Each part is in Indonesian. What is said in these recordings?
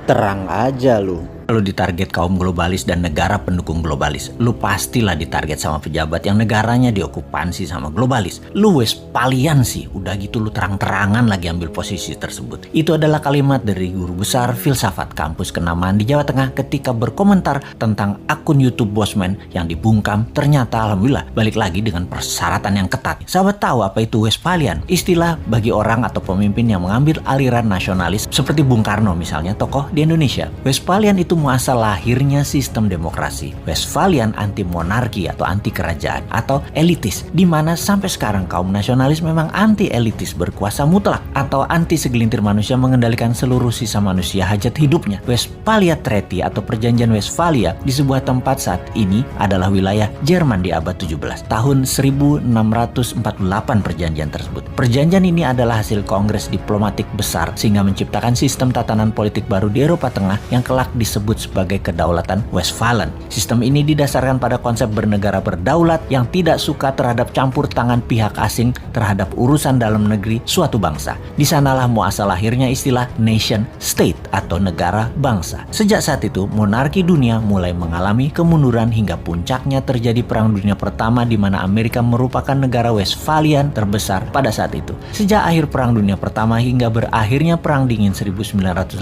Terang aja lu. Kalau ditarget kaum globalis dan negara pendukung globalis, lu pastilah ditarget sama pejabat yang negaranya diokupansi sama globalis. Lu Westphalian sih, udah gitu lu terang-terangan lagi ambil posisi tersebut. Itu adalah kalimat dari guru besar filsafat kampus Kenamaan di Jawa Tengah ketika berkomentar tentang akun YouTube Bosman yang dibungkam. Ternyata alhamdulillah balik lagi dengan persyaratan yang ketat. Sahabat tahu apa itu Westphalian? Istilah bagi orang atau pemimpin yang mengambil aliran nasionalis seperti Bung Karno misalnya, tokoh di Indonesia. Westphalian itu muasal lahirnya sistem demokrasi. Westphalian anti monarki atau anti kerajaan atau elitis, di mana sampai sekarang kaum nasionalis memang anti elitis berkuasa mutlak atau anti segelintir manusia mengendalikan seluruh sisa manusia hajat hidupnya. Westphalia Treaty atau Perjanjian Westphalia di sebuah tempat saat ini adalah wilayah Jerman di abad 17. Tahun 1648 perjanjian tersebut. Perjanjian ini adalah hasil kongres diplomatik besar sehingga menciptakan sistem tatanan politik baru di Eropa Tengah yang kelak disebut sebagai kedaulatan Westphalen. Sistem ini didasarkan pada konsep bernegara berdaulat yang tidak suka terhadap campur tangan pihak asing terhadap urusan dalam negeri suatu bangsa. Di sanalah muasal lahirnya istilah nation state atau negara bangsa. Sejak saat itu, monarki dunia mulai mengalami kemunduran hingga puncaknya terjadi Perang Dunia Pertama di mana Amerika merupakan negara Westphalian terbesar pada saat itu. Sejak akhir Perang Dunia Pertama hingga berakhirnya Perang Dingin 1989,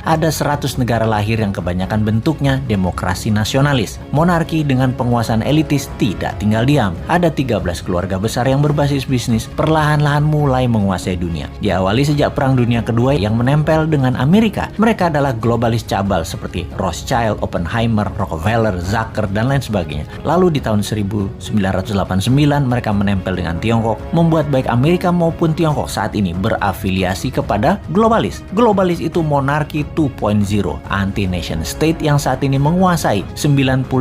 ada 100 negara lahir yang kebanyakan bentuknya demokrasi nasionalis. Monarki dengan penguasaan elitis tidak tinggal diam. Ada 13 keluarga besar yang berbasis bisnis perlahan-lahan mulai menguasai dunia. Diawali sejak Perang Dunia Kedua yang menempel dengan Amerika. Mereka adalah globalis cabal seperti Rothschild, Oppenheimer, Rockefeller, Zucker, dan lain sebagainya. Lalu di tahun 1989 mereka menempel dengan Tiongkok, membuat baik Amerika maupun Tiongkok saat ini berafiliasi kepada globalis. Globalis itu monarki 2.0, anti nation state yang saat ini menguasai 99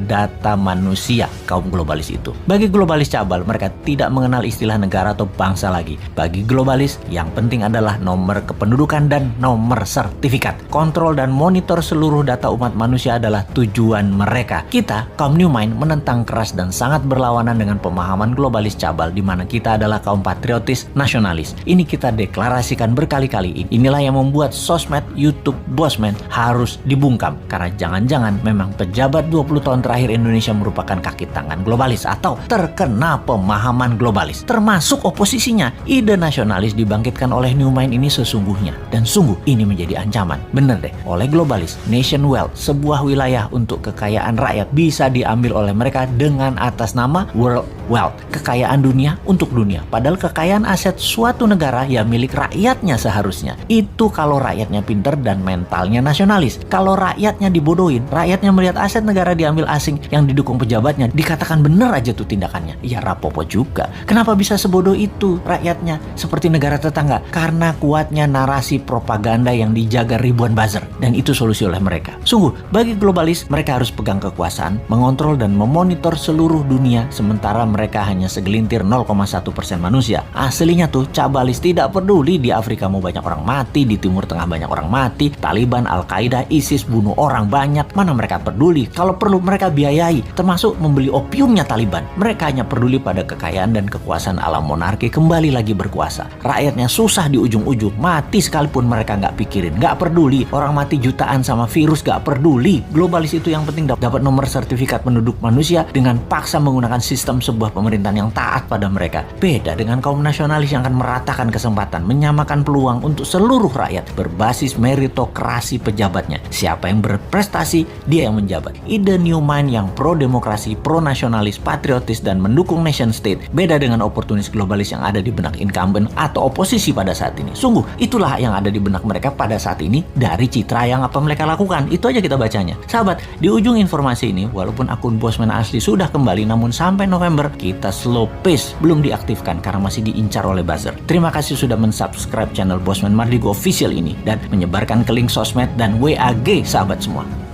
data manusia kaum globalis itu. Bagi globalis cabal, mereka tidak mengenal istilah negara atau bangsa lagi. Bagi globalis, yang penting adalah nomor kependudukan dan nomor sertifikat. Kontrol dan monitor seluruh data umat manusia adalah tujuan mereka. Kita, kaum New Mind, menentang keras dan sangat berlawanan dengan pemahaman globalis cabal di mana kita adalah kaum patriotis nasionalis. Ini kita deklarasikan berkali-kali. Inilah yang membuat sosmed YouTube Bosman harus dibungkam karena jangan-jangan memang pejabat 20 tahun terakhir Indonesia merupakan kaki tangan globalis atau terkena pemahaman globalis termasuk oposisinya. Ide nasionalis dibangkitkan oleh New Mind ini sesungguhnya dan sungguh ini menjadi ancaman. Bener deh, oleh globalis, nation wealth, sebuah wilayah untuk kekayaan rakyat bisa diambil oleh mereka dengan atas nama world wealth, kekayaan dunia untuk dunia. Padahal kekayaan aset suatu negara ya milik rakyatnya seharusnya. Itu kalau rakyatnya pinter dan mentalnya nasionalis. Kalau rakyatnya dibodohin, rakyatnya melihat aset negara diambil asing yang didukung pejabatnya, dikatakan bener aja tuh tindakannya. Ya rapopo juga. Kenapa bisa sebodoh itu rakyatnya seperti negara tetangga? Karena kuatnya narasi propaganda yang dijaga ribuan buzzer. Dan itu solusi oleh mereka. Sungguh, bagi globalis, mereka harus pegang kekuasaan, mengontrol dan memonitor seluruh dunia, sementara mereka hanya segelintir 0,1% manusia. Aslinya tuh cabalis tidak peduli di Afrika mau banyak orang mati, di Timur Tengah banyak orang mati, Taliban, Al-Qaeda, ISIS bunuh orang banyak. Mana mereka peduli? Kalau perlu mereka biayai, termasuk membeli opiumnya Taliban. Mereka hanya peduli pada kekayaan dan kekuasaan alam monarki kembali lagi berkuasa. Rakyatnya susah di ujung-ujung, mati sekalipun mereka nggak pikirin, nggak peduli. Orang mati jutaan sama virus nggak peduli. Globalis itu yang penting dapat nomor sertifikat penduduk manusia dengan paksa menggunakan sistem sebuah pemerintahan yang taat pada mereka. Beda dengan kaum nasionalis yang akan meratakan kesempatan, menyamakan peluang untuk seluruh rakyat berbasis meritokrasi pejabatnya. Siapa yang berprestasi, dia yang menjabat. Ide New Mind yang pro-demokrasi, pro-nasionalis, patriotis, dan mendukung nation state beda dengan oportunis globalis yang ada di benak incumbent atau oposisi pada saat ini. Sungguh, itulah yang ada di benak mereka pada saat ini dari citra yang apa mereka lakukan. Itu aja kita bacanya. Sahabat, di ujung informasi ini, walaupun akun Bosman asli sudah kembali, namun sampai November, kita slow pace belum diaktifkan karena masih diincar oleh buzzer. Terima kasih sudah mensubscribe channel Bosman Mardigo Official ini dan menyebarkan ke link sosmed dan WAG sahabat semua.